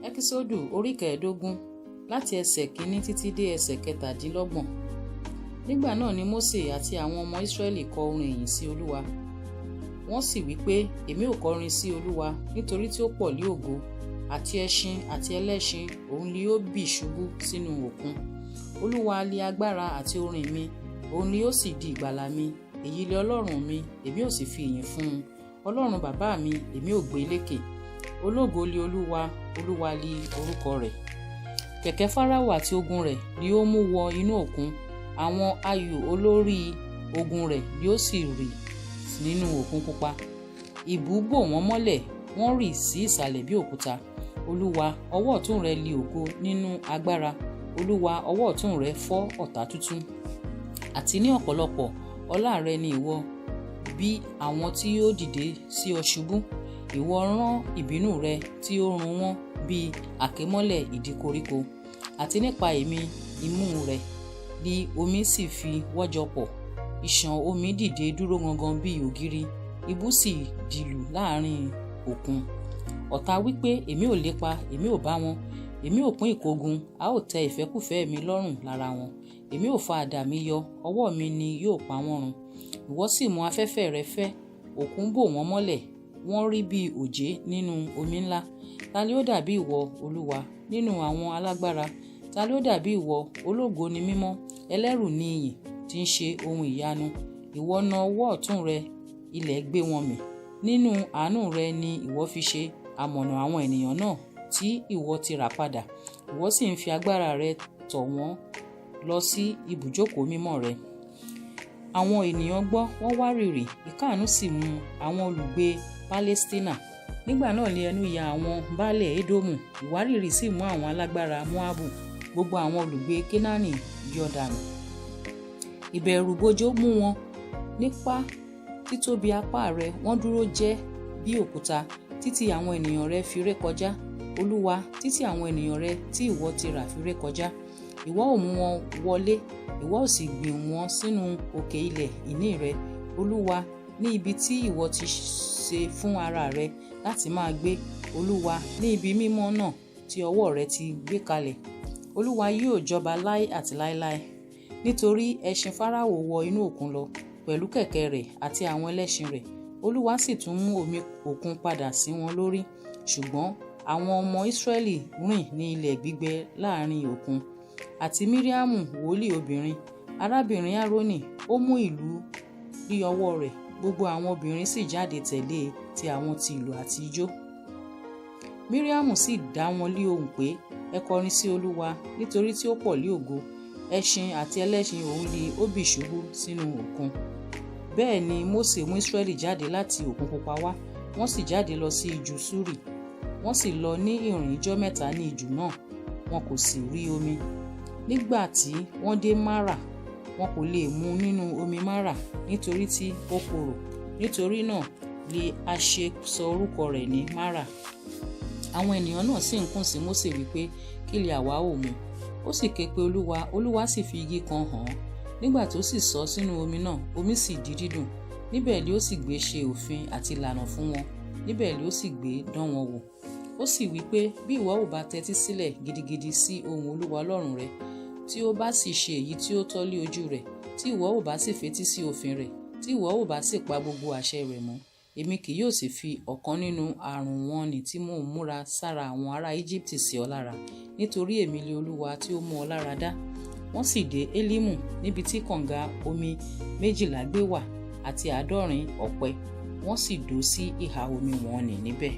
Ẹ́kísódù orí 15 láti ẹsẹ̀ 1 títí dé ẹsẹ̀ 17. Nígbà náà ni Mósè àti àwọn ọmọ Ísírẹ́lì kọ orin ìyìn sí Olúwa. Wọ́n sì wí pé, èmi ò kọrin sí Olúwa nítorí tí ó pọ̀ lí ògo, àti ẹṣin àti ẹlẹ́ṣin òun ni ó bì ṣubú sínú òkun. Olúwa li agbára àti orin mi, òun ni ó sì di ìgbàlà mi. Èyí lé Ọlọ́run mi, èmi ò sì fi ìyìn fún un. Ọlọ́run bàbá mi, èmi ò gbé lékè. Ológo li Olúwa, Olúwa li orúkọ rẹ̀. Kẹ̀kẹ́ Fáráò àti ogun rẹ̀ ni ó mú wọ inú òkun. Àwọn ayò olórí ogun rẹ̀ ni ó sì rì nínú òkun pupa. Ìbú bò wọ́n mọ́lẹ̀, wọ́n rì sí ìsàlẹ̀ bí òkúta. Olúwa, ọwọ́ ọ̀tún rẹ li ògo nínú agbára. Olúwa, ọwọ́ ọ̀tún rẹ fọ́ ọ̀tá tútú. Àti ní ọ̀pọ̀lọpọ̀ ọlá rẹ ni ìwọ bí àwọn tí yóò dìde sí ọ ṣubú. Ìwọ rán ìbínú rẹ tí ó run wọ́n bí àkémọ́lẹ̀ ìdí koríko. Àti nípa èmi imú rẹ̀ ni omi sì fi wọ́jọ pọ̀. Ìṣàn omi dìde dúró gangan bí ògiri, ibú sì dìlù láàrin òkun. Ọ̀tá wípé, èmi ò lépa, èmi ò bá wọn, èmi ò pín ìkógun, a ó tẹ ìfẹ́kúfẹ̀ẹ́ mi lọ́rùn lára wọn. Èmi ò fa àdá mi yọ, ọwọ́ mi ni yóò pa wọ́n run. Ìwọ sì mú afẹ́fẹ́ rẹ fẹ́, òkun bò wọ́n mọ́lẹ̀, wọ́n rí bí òjé nínú omi ńlá. Ta ni ó dàbí ìwọ, Olúwa, nínú àwọn alágbára? Ta ni ó dàbí ìwọ, ológo ni mímọ́, ẹlẹ́rù ni ìyìn, tí ń ṣe ohun ìyanu? Ìwọ na ọwọ́ ọ̀tún rẹ, ilẹ̀ gbé wọn mì. Nínú àánú rẹ ni ìwọ fi ṣe amọ̀nà àwọn ènìyàn náà tí ìwọ ti rà padà. Ìwọ sì ń fi agbára rẹ tọ̀ wọ́n lọ sí ibùjókòó mímọ́ rẹ. Àwọn ènìyàn gbọ́, wọ́n wárìrì, ìkáàánú sì mú àwọn olùgbé Pálẹ́stínà. Nígbà náà ni ẹnu ya àwọn baálẹ̀ Édómù, ìwárìrì sì mú àwọn alágbára Móábù, gbogbo àwọn olùgbé Kénáánì yọ̀ dànù. Ìbẹ̀rùbojo mú wọn. Nípa títóbi apá rẹ, wọ́n dúró jẹ́ bí òkúta, títí àwọn ènìyàn rẹ fi ré kọjá. Olúwa, títí àwọn ènìyàn rẹ tí ìwọ ti rà fi ré kọjá. Ìwọ ó mú wọn wọlé, ìwọ ó sì gbìn wọn sínú òkè ilẹ̀ ìní rẹ. Olúwa, ní ibi tí ìwọ ti ṣe fún ara rẹ láti máa gbé. Olúwa, ní ibi mímọ́ náà tí ọwọ́ rẹ ti gbé kalẹ̀. Olúwa yóò jọba láé àti láéláé. Nítorí ẹṣin Fáráò wọ inú òkun lọ pẹ̀lú kẹ̀kẹ́ rẹ̀ àti àwọn ẹlẹ́ṣin rẹ̀. Olúwa sì tún mú omi òkun padà sí wọn lórí. Ṣùgbọ́n àwọn ọmọ Ísírẹ́lì rìn ní ilẹ̀ gbígbẹ láàrin òkun. Àti Míríámù wòlíì obìnrin, arábìnrin Árónì, ó mú ìlú rí ọwọ́ rẹ̀. Gbogbo àwọn obìnrin sì jáde tẹ̀lé ti àwọn ti ìlù àti ijó. Míríámù sì dá wọn lé ohùn pé, ẹ kọrin sí Olúwa, nítorí tí ó pọ̀ lí ògo. Ẹṣin àti ẹlẹ́ṣin òun ni ó bì ṣubú sínú òkun. Bẹ́ẹ̀ ni Mósè mú Ísírẹ́lì jáde láti òkun pupa wá. Wọ́n sì jáde lọ sí ijù Ṣúrì. Wọ́n sì lọ ní ìrìn ijọ́ 3 ní ijù náà, wọn kò sì rí omi. Nígbà tí wọ́n dé Márà, wọn kò lè mu nínú omi Márà nítorí tí ó korò. Nítorí náà ni a ṣe sọ orúkọ rẹ̀ ní Márà. Àwọn ènìyàn náà sì ń kùn sí Mósè wípé, kí lè àwa ó mu? Ó sì ké pe Olúwa, Olúwa sì fi igi kan hàn án. Nígbà tó sì sọ sínú omi náà, omi sì di dídùn. Níbẹ̀ ni ó sì gbé ṣe òfin àti ìlànà fún wọn. Níbẹ̀ ni ó sì gbé dán wọn wò. Ó sì wí pé, bí ìwọ ò bá tẹ́tí sílẹ̀ gidigidi sí ohùn Olúwa Ọlọ́run rẹ, tí ó bá sì ṣe èyí tí ó tọ́ lé ojú rẹ̀, tí ìwọ ò bá sì fetí sí òfin rẹ̀, tí ìwọ ò bá sì pa gbogbo àṣẹ rẹ̀ mọ́, èmi kì yóò sì fi ọ̀kan nínú àrùn wọn nì tí mò ń múra sára àwọn ará Íjíbítì sí ọ lára, nítorí èmi ni Olúwa tí ó mú ọ lára dá. Wọ́n sì dé Élímù, níbi tí kànga omi 12 gbé wà, àti 70 ọ̀pẹ. Wọ́n sì dó sí ìhà omi wọn nì níbẹ̀.